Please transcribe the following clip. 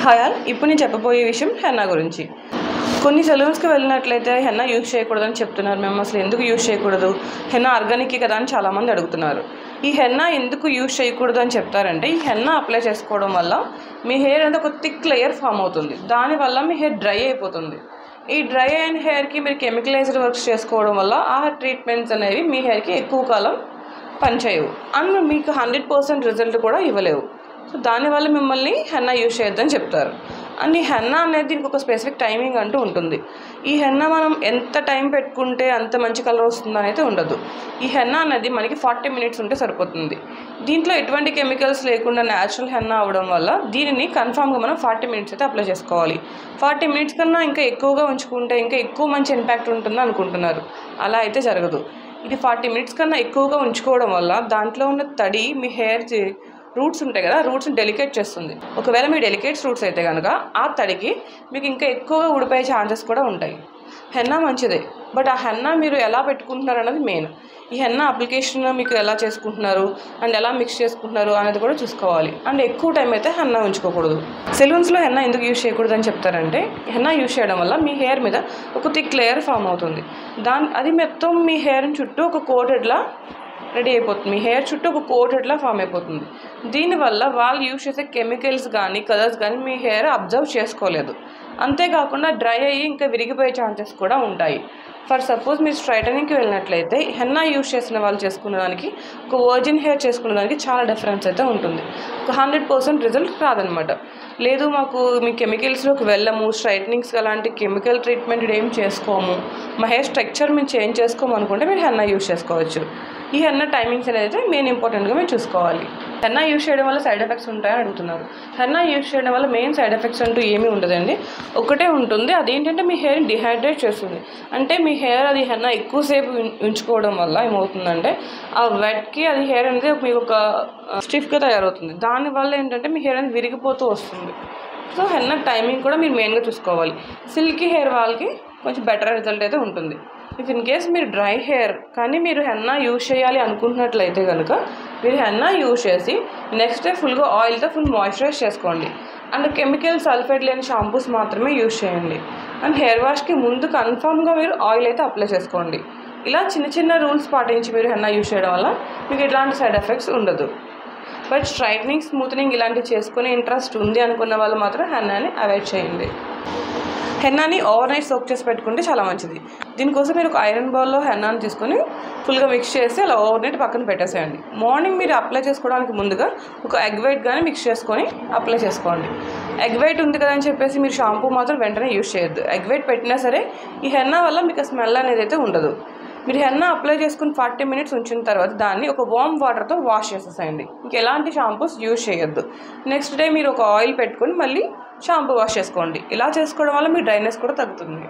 Hi all, ఇప్పుడు నేను చెప్పబోయే విషయం హెన్నా గురించి. కొన్ని సెలూన్స్కి వెళ్ళినట్లయితే హెన్నా యూజ్ చేయకూడదని చెప్తున్నారు. మేము అసలు ఎందుకు యూజ్ చేయకూడదు, హెన్నా ఆర్గానిక్ కదా అని చాలామంది అడుగుతున్నారు. ఈ హెన్నా ఎందుకు యూజ్ చేయకూడదు అని చెప్తారంటే, ఈ హెన్నా అప్లై చేసుకోవడం వల్ల మీ హెయిర్ అనేది ఒక థిక్ లేయర్ ఫామ్ అవుతుంది. దానివల్ల మీ హెయిర్ డ్రై అయిపోతుంది. ఈ డ్రై అయిన హెయిర్కి మీరు కెమికలైజ్డ్ వర్క్స్ చేసుకోవడం వల్ల ఆ ట్రీట్మెంట్స్ అనేవి మీ హెయిర్కి ఎక్కువ కాలం పనిచేయవు అండ్ మీకు 100% రిజల్ట్ కూడా ఇవ్వలేవు. సో దానివల్ల మిమ్మల్ని హెన్నా యూజ్ చేయొద్దని చెప్తారు. అండ్ ఈ హెన్నా అనేది దీనికి ఒక స్పెసిఫిక్ టైమింగ్ అంటూ ఉంటుంది. ఈ హెన్నా మనం ఎంత టైం పెట్టుకుంటే అంత మంచి కలర్ వస్తుందని అయితే ఉండదు. ఈ హెన్నా అనేది మనకి 40 minutes ఉంటే సరిపోతుంది. దీంట్లో ఎటువంటి కెమికల్స్ లేకుండా న్యాచురల్ హెన్నా అవ్వడం వల్ల దీనిని కన్ఫామ్గా మనం 40 minutes అయితే అప్లై చేసుకోవాలి. 40 minutes కన్నా ఇంకా ఎక్కువగా ఉంచుకుంటే ఇంకా ఎక్కువ మంచి ఇంపాక్ట్ ఉంటుందని అనుకుంటున్నారు. అలా అయితే జరగదు. ఇది 40 minutes కన్నా ఎక్కువగా ఉంచుకోవడం వల్ల దాంట్లో ఉన్న తడి మీ హెయిర్ రూట్స్ ఉంటాయి కదా, రూట్స్ని డెలికేట్ చేస్తుంది. ఒకవేళ మీ డెలికేట్స్ రూట్స్ అయితే కనుక ఆ తడికి మీకు ఇంకా ఎక్కువగా ఊడిపోయే ఛాన్సెస్ కూడా ఉంటాయి. హెన్నా మంచిదే, బట్ ఆ హెన్నా మీరు ఎలా పెట్టుకుంటున్నారు అనేది మెయిన్. ఈ హెన్నా అప్లికేషన్ మీకు ఎలా చేసుకుంటున్నారు అండ్ ఎలా మిక్స్ చేసుకుంటున్నారు అనేది కూడా చూసుకోవాలి. అండ్ ఎక్కువ టైం అయితే హెన్నా ఉంచుకోకూడదు. సెలూన్స్లో హెన్నా ఎందుకు యూజ్ చేయకూడదు అని చెప్తారంటే, హెన్నా యూజ్ చేయడం వల్ల మీ హెయిర్ మీద ఒక థిక్ లేయర్ ఫామ్ అవుతుంది. అది మొత్తం మీ హెయిర్ చుట్టూ ఒక కోటెడ్లా రెడీ అయిపోతుంది. మీ హెయిర్ చుట్టూ ఒక కోటెడ్లా ఫామ్ అయిపోతుంది. దీనివల్ల వాళ్ళు యూజ్ చేసే కెమికల్స్ కానీ కలర్స్ కానీ మీ హెయిర్ అబ్జర్వ్ చేసుకోలేదు. అంతేకాకుండా డ్రై అయ్యి ఇంకా విరిగిపోయే ఛాన్సెస్ కూడా ఉంటాయి. ఫర్ సపోజ్ మీరు స్ట్రైటనింగ్కి వెళ్ళినట్లయితే హెన్నా యూజ్ చేసిన వాళ్ళు చేసుకున్న దానికి ఒక వర్జిన్ హెయిర్ చేసుకున్న దానికి చాలా డిఫరెన్స్ అయితే ఉంటుంది. ఒక 100% రిజల్ట్ రాదనమాట. లేదు మాకు మీ కెమికల్స్లోకి వెళ్ళము, స్ట్రైటనింగ్స్ అలాంటి కెమికల్ ట్రీట్మెంట్ ఏం చేసుకోము, మా హెయిర్ స్ట్రక్చర్ మేము చేంజ్ చేసుకోము అనుకుంటే మీరు హెన్నా యూజ్ చేసుకోవచ్చు. ఈ హెన్నా టైమింగ్స్ అనేది మెయిన్ ఇంపార్టెంట్గా మీరు చూసుకోవాలి. హెన్నా యూజ్ చేయడం వల్ల సైడ్ ఎఫెక్ట్స్ ఉంటాయని అడుగుతున్నారు. హెన్నా యూజ్ చేయడం వల్ల మెయిన్ సైడ్ ఎఫెక్ట్స్ అంటూ ఏమీ ఉండదండి. ఒకటే ఉంటుంది, అదేంటంటే మీ హెయిర్ని డిహైడ్రేట్ చేస్తుంది. అంటే మీ హెయిర్ అది హెన్నా ఎక్కువసేపు ఉంచుకోవడం వల్ల ఏమవుతుందంటే ఆ వెట్కి అది హెయిర్ అనేది మీకు ఒక స్టిఫ్గా తయారవుతుంది. దానివల్ల ఏంటంటే మీ హెయిర్ అనేది విరిగిపోతూ వస్తుంది. సో హెన్నా టైమింగ్ కూడా మీరు మెయిన్గా చూసుకోవాలి. సిల్కీ హెయిర్ వాళ్ళకి కొంచెం బెటర్ రిజల్ట్ అయితే ఉంటుంది. ఇఫ్ ఇన్ కేస్ మీరు డ్రై హెయిర్ కానీ మీరు హెన్నా యూజ్ చేయాలి అనుకుంటున్నట్లయితే కనుక మీరు హెన్నా యూజ్ చేసి నెక్స్ట్ డే ఫుల్గా ఆయిల్తో ఫుల్ మాయిశ్చరైజ్ చేసుకోండి. అండ్ కెమికల్ సల్ఫేట్ లేని షాంపూస్ మాత్రమే యూజ్ చేయండి. అండ్ హెయిర్ వాష్కి ముందు కన్ఫామ్గా మీరు ఆయిల్ అయితే అప్లై చేసుకోండి. ఇలా చిన్న చిన్న రూల్స్ పాటించి మీరు హెన్నా యూజ్ చేయడం వల్ల మీకు ఎట్లాంటి సైడ్ ఎఫెక్ట్స్ ఉండదు. బట్ స్ట్రైట్నింగ్, స్మూత్నింగ్ ఇలాంటివి చేసుకునే ఇంట్రెస్ట్ ఉంది అనుకున్న వాళ్ళు మాత్రం హెన్నాని అవాయిడ్ చేయండి. హెన్నాని ఓవర్ నైట్ సోక్ చేసి పెట్టుకుంటే చాలా మంచిది. దీనికోసం మీరు ఒక ఐరన్ బౌల్లో హెన్నాని తీసుకొని ఫుల్గా మిక్స్ చేసి అలా ఓవర్ నైట్ పక్కన పెట్టేసేయండి. మార్నింగ్ మీరు అప్లై చేసుకోవడానికి ముందుగా ఒక ఎగ్ వైట్ కానీ మిక్స్ చేసుకొని అప్లై చేసుకోండి. ఎగ్ వైట్ ఉంది కదా అని చెప్పేసి మీరు షాంపూ మాత్రం వెంటనే యూజ్ చేయొద్దు. ఎగ్ వైట్ పెట్టినా సరే ఈ హెన్నా వల్ల మీకు స్మెల్ అనేది అయితే ఉండదు. మీరు హెన్నా అప్లై చేసుకుని 40 minutes ఉంచిన తర్వాత దాన్ని ఒక వామ్ వాటర్తో వాష్ చేసేసేయండి. ఇంకెలాంటి షాంపూస్ యూజ్ చేయొద్దు. నెక్స్ట్ డే మీరు ఒక ఆయిల్ పెట్టుకొని మళ్ళీ షాంపూ వాష్ చేసుకోండి. ఇలా చేసుకోవడం వల్ల మీ డ్రైనెస్ కూడా తగ్గుతుంది.